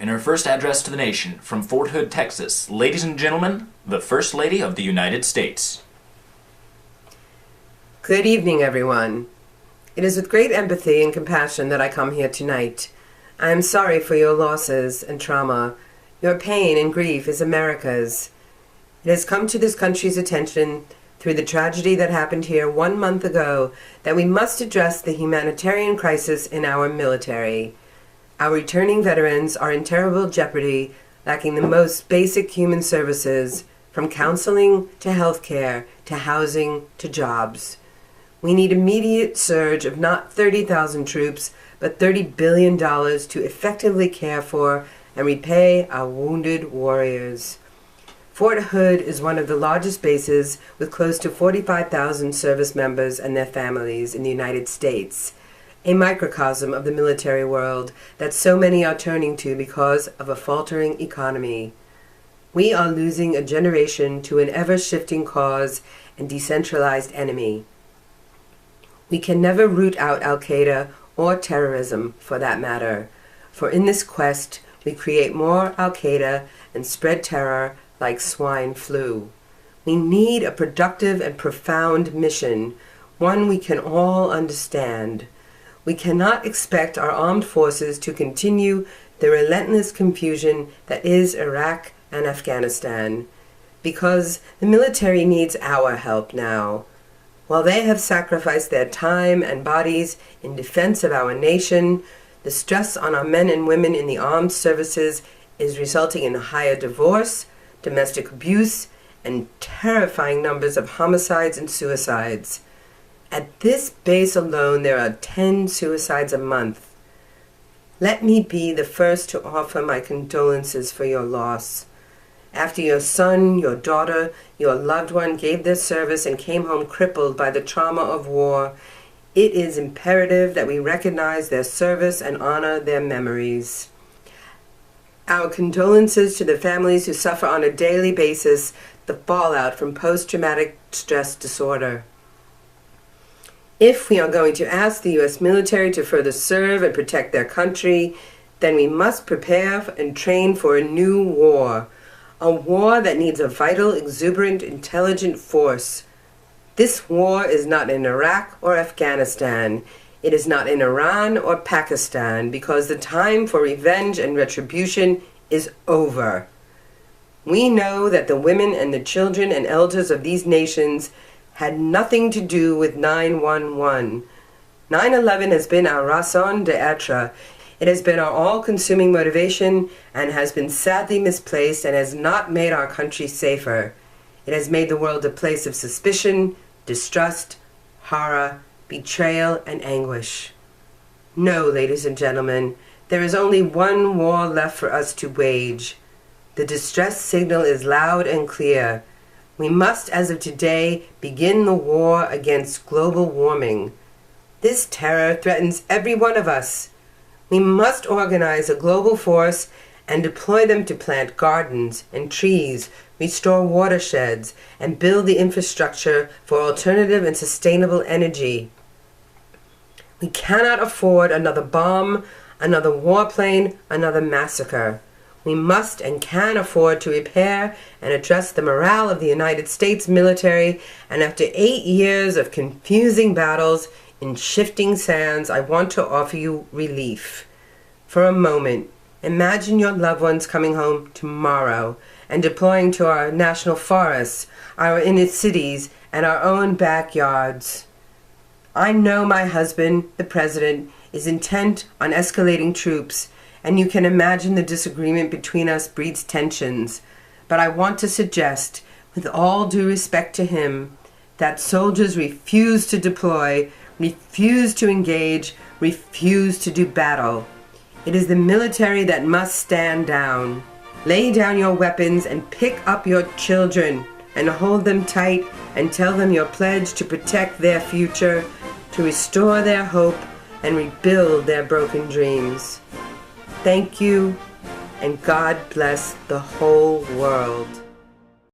in her first address to the nation from Fort Hood, Texas, ladies and gentlemen, the First Lady of the United States. Good evening, everyone. It is with great empathy and compassion that I come here tonight. I am sorry for your losses and trauma. Your pain and grief is America's. It has come to this country's attention through the tragedy that happened here 1 month ago that we must address the humanitarian crisis in our military. Our returning veterans are in terrible jeopardy, lacking the most basic human services, from counseling to health care to housing to jobs. We need immediate surge of not 30,000 troops, but $30 billion to effectively care for and repay our wounded warriors. Fort Hood is one of the largest bases with close to 45,000 service members and their families in the United States, a microcosm of the military world that so many are turning to because of a faltering economy. We are losing a generation to an ever-shifting cause and decentralized enemy. We can never root out Al-Qaeda or terrorism, for that matter, for in this quest we create more Al-Qaeda and spread terror like swine flu. We need a productive and profound mission, one we can all understand. We cannot expect our armed forces to continue the relentless confusion that is Iraq and Afghanistan, because the military needs our help now. While they have sacrificed their time and bodies in defense of our nation, the stress on our men and women in the armed services is resulting in higher divorce, domestic abuse, and terrifying numbers of homicides and suicides. At this base alone, there are 10 suicides a month. Let me be the first to offer my condolences for your loss. After your son, your daughter, your loved one gave their service and came home crippled by the trauma of war, it is imperative that we recognize their service and honor their memories. Our condolences to the families who suffer on a daily basis the fallout from post-traumatic stress disorder. If we are going to ask the U.S. military to further serve and protect their country, then we must prepare and train for a new war, a war that needs a vital, exuberant, intelligent force. This war is not in Iraq or Afghanistan. It is not in Iran or Pakistan, because the time for revenge and retribution is over. We know that the women and the children and elders of these nations had nothing to do with 9/11. 9/11 has been our raison d'etre. It has been our all-consuming motivation and has been sadly misplaced and has not made our country safer. It has made the world a place of suspicion, distrust, horror, betrayal, and anguish. No, ladies and gentlemen, there is only one war left for us to wage. The distress signal is loud and clear. We must, as of today, begin the war against global warming. This terror threatens every one of us. We must organize a global force and deploy them to plant gardens and trees, restore watersheds, and build the infrastructure for alternative and sustainable energy. We cannot afford another bomb, another warplane, another massacre. We must and can afford to repair and address the morale of the United States military, and after 8 years of confusing battles in shifting sands, I want to offer you relief. For a moment, imagine your loved ones coming home tomorrow and deploying to our national forests, our inner cities, and our own backyards. I know my husband, the president, is intent on escalating troops, and you can imagine the disagreement between us breeds tensions. But I want to suggest, with all due respect to him, that soldiers refuse to deploy, refuse to engage, refuse to do battle. It is the military that must stand down. Lay down your weapons and pick up your children and hold them tight and tell them your pledge to protect their future, to restore their hope and rebuild their broken dreams. Thank you, and God bless the whole world.